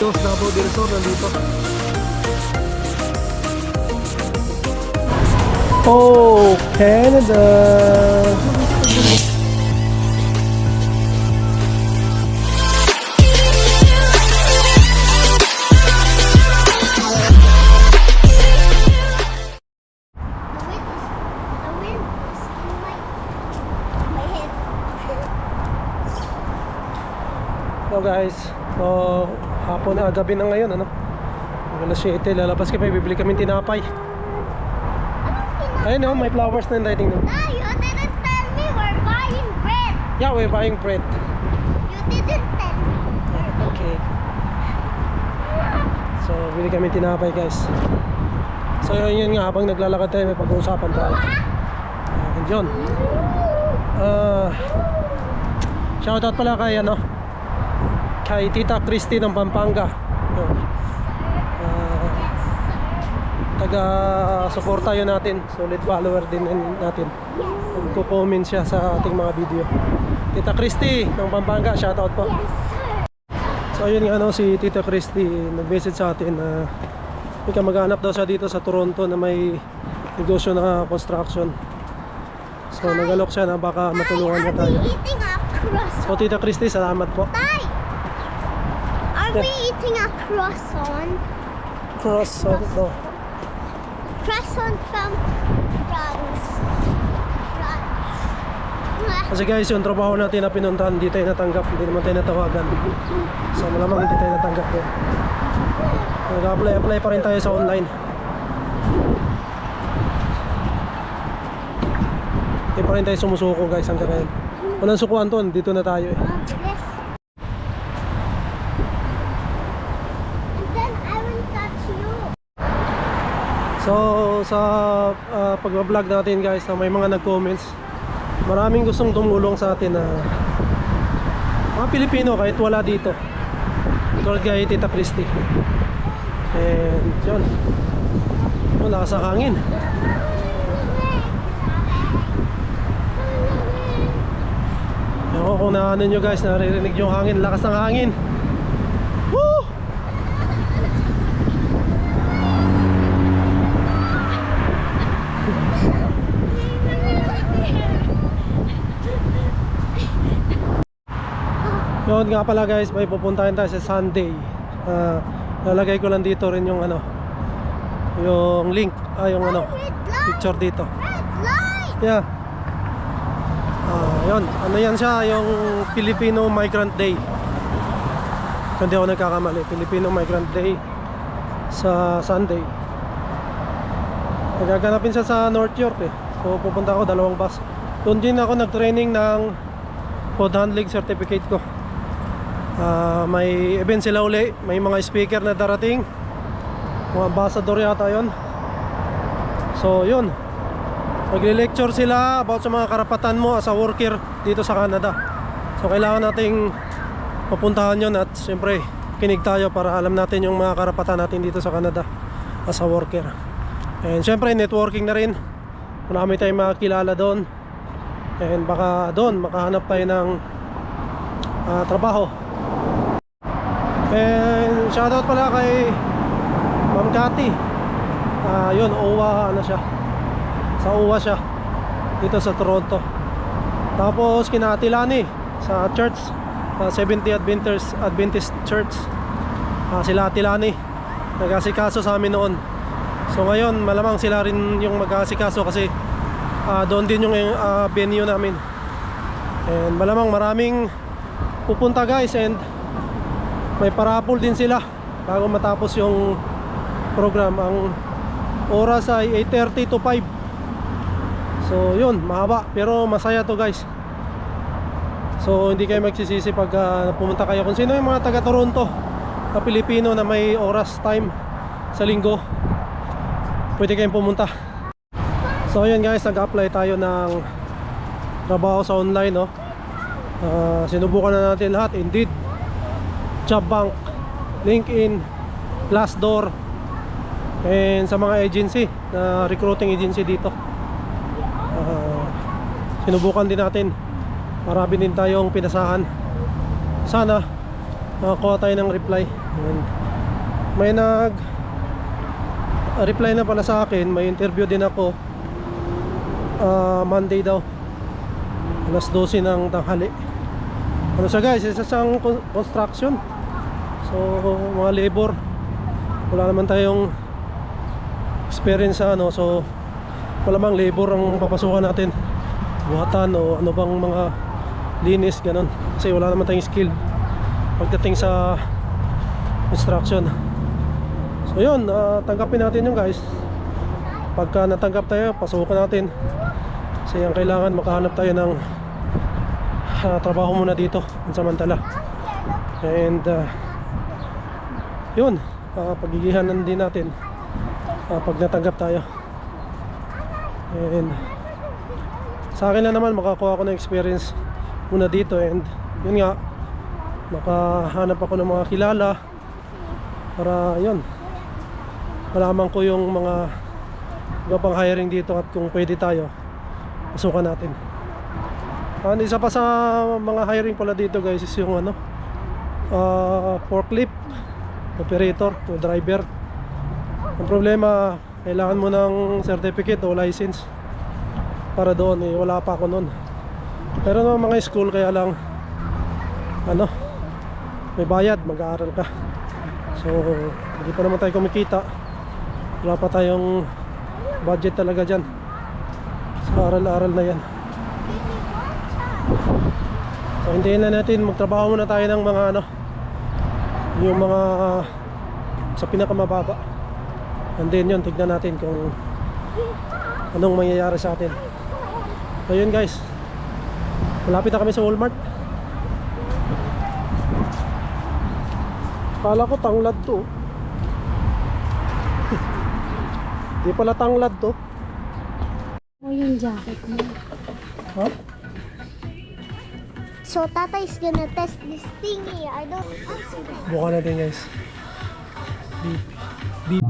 Dos Davao del Sur nandito. Oh, Canada! So guys, so hapon na, gabi na ngayon, ano? Alas 7, lalabas kami, bibili kami tinapay. Ayun oh, may flowers na yung lighting doon. No, you didn't tell me we're buying bread. Yeah, we're buying bread. You didn't tell me. Okay. So, bili kami tinapay guys. So yun nga, habang naglalakad tayo, may pag-uusapan tayo. And yun. Shoutout pala kay ano, kay Tita Christy ng Pampanga. Taga-suporta yun natin. Solid follower din natin. Nagko-comment siya sa ating mga video. Tita Christy ng Pampanga, shoutout po. So ayun nga, ano, si Tita Christy nag-message sa atin na may kamag-anak daw siya dito sa Toronto na may negosyo na construction. So nagalok siya na baka matulungan niya tayo. Eating a croissant. So Tita Christy, salamat po. Tay, are we eating a croissant? Croissant no. Croissant from France. Kasi guys, yung trabaho natin na pinuntahan, hindi tayo natanggap, hindi naman tayo natawagan. So malamang hindi tayo natanggap din. Nag-apply pa rin tayo sa online. Hindi pa rin tayo sumusuko guys hanggang ngayon. Walang sukuan to, dito na tayo eh. Yes. And then I will touch you. So sa pag-vlog natin guys, na may mga nag-comments, maraming gustong tumulong sa atin na mga Pilipino kahit wala dito. Tulad kay Tita Christy. And yun, lakas ang hangin. Ewan ko kung naano nyo guys, naririnig yung hangin, lakas ng hangin. Woo! Yun nga pala guys, may pupuntahin tayo sa Sunday. Lalagay ko lang dito rin yung ano, yung link, yung ano, picture dito. Red light. Yeah. Yun, ano yan siya, yung Filipino Migrant Day. Kung di ako nagkakamali, Filipino Migrant Day sa Sunday. Nagaganapin siya sa North York eh. So pupunta ako, 2 bus. Doon din ako nag-training ng food handling certificate ko. May event sila uli, may mga speaker na darating, mga ambassador yata yun. So yun, magle-lecture sila about sa mga karapatan mo as a worker dito sa Canada. So kailangan nating mapuntahan yun at siyempre kinig tayo para alam natin yung mga karapatan natin dito sa Canada as a worker. And siyempre networking na rin, marami tayong makakilala doon. And baka doon makahanap tayo ng trabaho. And shoutout pala kay Ma'am Cathy. Yun, OWA, ano siya, sa OWA siya dito sa Toronto. Tapos kina Ate Lani sa church, 70 Adventist Church. Sila Ate Lani nag-asikaso sa amin noon. So ngayon malamang sila rin yung mag-asikaso kasi doon din yung venue namin. And malamang maraming pupunta guys, and may parapol din sila bago matapos yung program. Ang oras ay 8:30 to 5. So yun, mahaba pero masaya to guys. So hindi kayo magsisisi pag pumunta kayo. Kung sino yung mga taga Toronto na Pilipino na may oras time sa linggo, pwede kayong pumunta. So yun guys, nag-apply tayo ng trabaho sa online, no? Sinubukan na natin lahat. Indeed, Jobbank, LinkedIn, Glassdoor, and sa mga agency na recruiting agency dito. Sinubukan din natin. Marami din tayong pinasahan. Sana nakakuha tayo ng reply. Ayan. May nag reply na pala sa akin. May interview din ako Monday daw, alas 12 ng tanghali. Ano siya guys, isa siyang construction. So mga labor, wala naman tayong experience sa ano. So malamang labor ang papasukan natin, buhatan o ano bang mga linis, ganun. Kasi wala naman tayong skill pagdating sa construction. So yun, tanggapin natin yun guys. Pagka natanggap tayo, pasukan natin. Kasi ang kailangan, makahanap tayo ng trabaho muna dito samantala. And yun, pagigihanan din natin pag natanggap tayo. And sa akin na naman, makakuha ako ng experience muna dito. And yun nga, makahanap ako ng mga kilala para yun, malaman ko yung mga iba pang hiring dito at kung pwede tayo, pasukan natin. Isa pa sa mga hiring pala dito guys is yung ano, forklift operator o driver. Ang problema, kailangan mo ng certificate o license para doon. Wala pa ako noon. Pero naman mga school, kaya lang ano, may bayad, mag-aaral ka. So hindi pa naman tayo kumikita, wala pa tayong budget talaga dyan sa aral-aral na yan. So hintayin na natin, magtrabaho muna tayo ng mga ano, yung mga sa pinakamababa. And then yun, tignan natin kung anong mangyayari sa atin. So yun guys, malapit na kami sa Walmart. Kala ko tanglad to. Di pala tanglad to. Oh, yung jacket mo. Ha? So Tata is gonna test this thingy. I don't. Buka natin guys. Beep. Beep.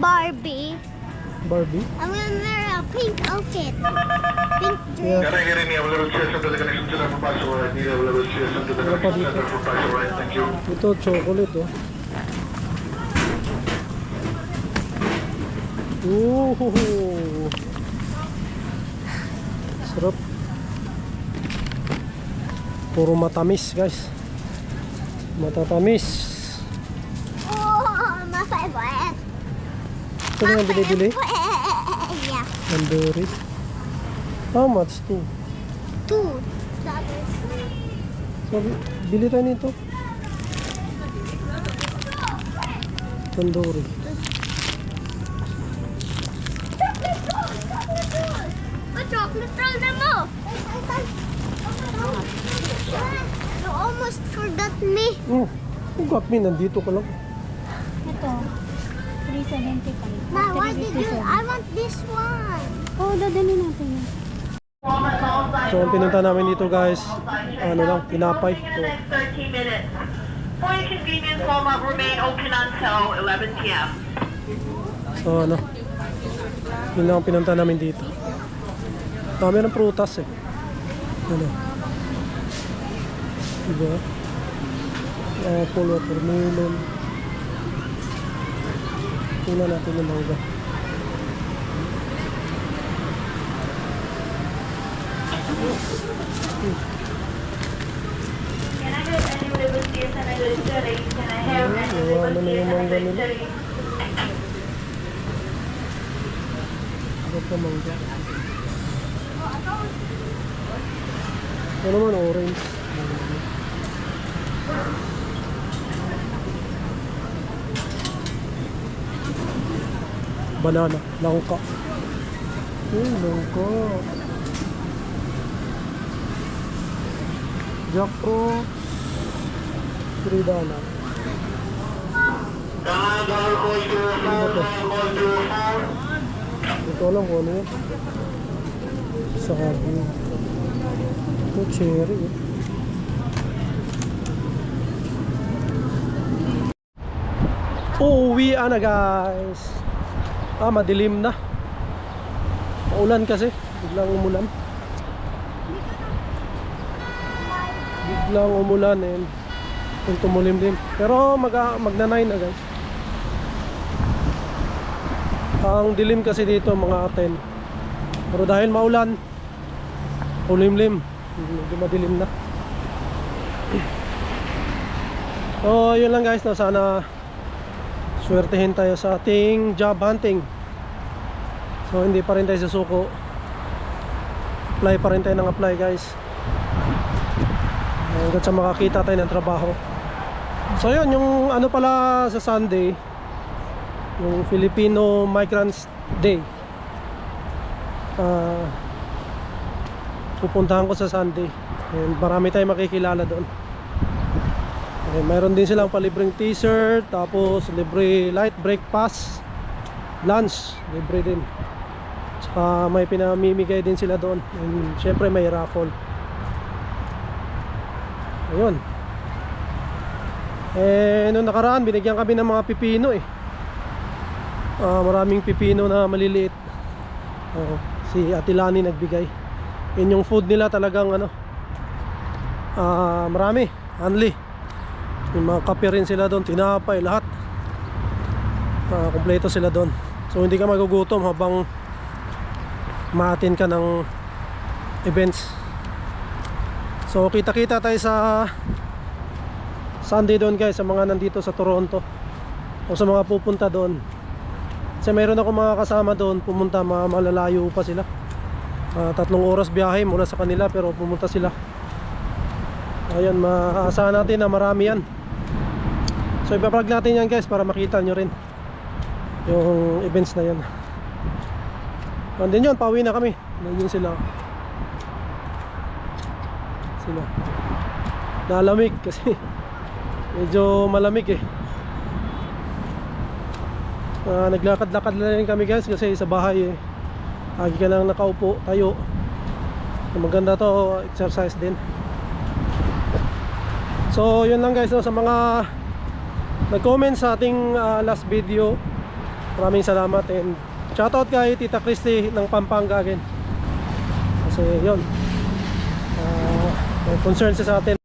Barbie. Barbie? I'm gonna wear a pink outfit. Pink Yeah. dress. Can I get any available chairs under the connection center for Passion Right? Need available chairs under the Wala pa connection dito. center for Passion Right. Thank you. Ito, chocolate, oh. Ooh. Sarap. Puro matamis, guys. Matatamis. Oh, my favorite. Ito na yung binibili. Yeah. Tandoori. How much to? $2. So, bili tayo nito. Tandoori. Chocolate roll na mo. You almost forgot me. Oh, who got me? Nandito ka lang. Ito, 375. Ma, why did you? I want this one. Oh, dadali natin yun. So, ang pinunta namin dito, guys, ano lang, tinapay. In the next 30 minutes. For your convenience, Walmart will remain open until 11 p.m. So, ano, yun lang ang pinunta namin dito. Dami ng prutas, eh. Ano? Diba? Apple, watermelon. Tingnan natin yung mangga. Can I get any labels here and I will study? Can I have any Wala labels na here yung and I mangga will nila. study? Ano pa mangga? Ano naman, orange. Banana, langka. Langka. Jackfruit. $3. Ano ba to? Hindi ko alam kung ano yun. Sabi. Ito, cherry. Uuwian na, guys. Madilim na. Maulan kasi. Biglang umulan. Biglang umulan and kung tumulimlim. Pero magna-9 na, guys. Ang dilim kasi dito mga 10. Pero dahil maulan, ulimlim, medyo madilim na. So yun lang, guys, no? Sana swertehin tayo sa ating job hunting. So hindi pa rin tayo susuko. Apply pa rin tayo ng apply, guys, hanggang sa makakita tayo ng trabaho. So yun, yung ano pala sa Sunday, yung Filipino Migrants Day, pupuntahan ko sa Sunday and marami tayong makikilala doon. Mayroon din silang palibreng t-shirt, tapos libre light breakfast, lunch, libre din. Saka may pinamimigay din sila doon. And syempre may raffle. Ayun. Noong nakaraan binigyan kami ng mga pipino, maraming pipino na maliliit. Si Ate Lani nagbigay. Yun yung food nila, talagang ano, marami, hanli. Yung mga kape rin sila doon, tinapay, lahat. Kompleto sila doon. So hindi ka magugutom habang ma-attend ka ng events. So kita-kita tayo sa Sunday doon, guys, sa mga nandito sa Toronto o sa mga pupunta doon. Kasi mayroon ako mga kasama doon, pumunta, malalayo pa sila. 3 oras biyahe mula sa kanila, pero pumunta sila. Ayan, maaasahan natin na marami yan. So ipaplug natin yan, guys, para makita nyo rin yung events na yan. Andun yun, pauwi na kami. Nandun sila. Nalamig kasi medyo malamig, naglakad-lakad na rin kami, guys, kasi sa bahay lagi ka lang nakaupo, tayo. Maganda to, exercise din. So yun lang, guys, no? Sa mga nag-comment sa ating last video, Maraming salamat, and shoutout kay Tita Christy ng Pampanga again. Kasi yun, may concern siya sa atin.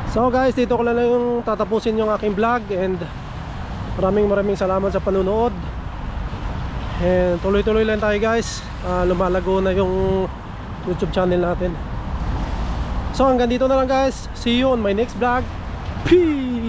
So guys, dito ko lang yung tatapusin yung aking vlog, and maraming salamat sa panunood. And tuloy-tuloy lang tayo guys. Lumalago na yung YouTube channel natin. So hanggang dito na lang guys. See you on my next vlog. Peace!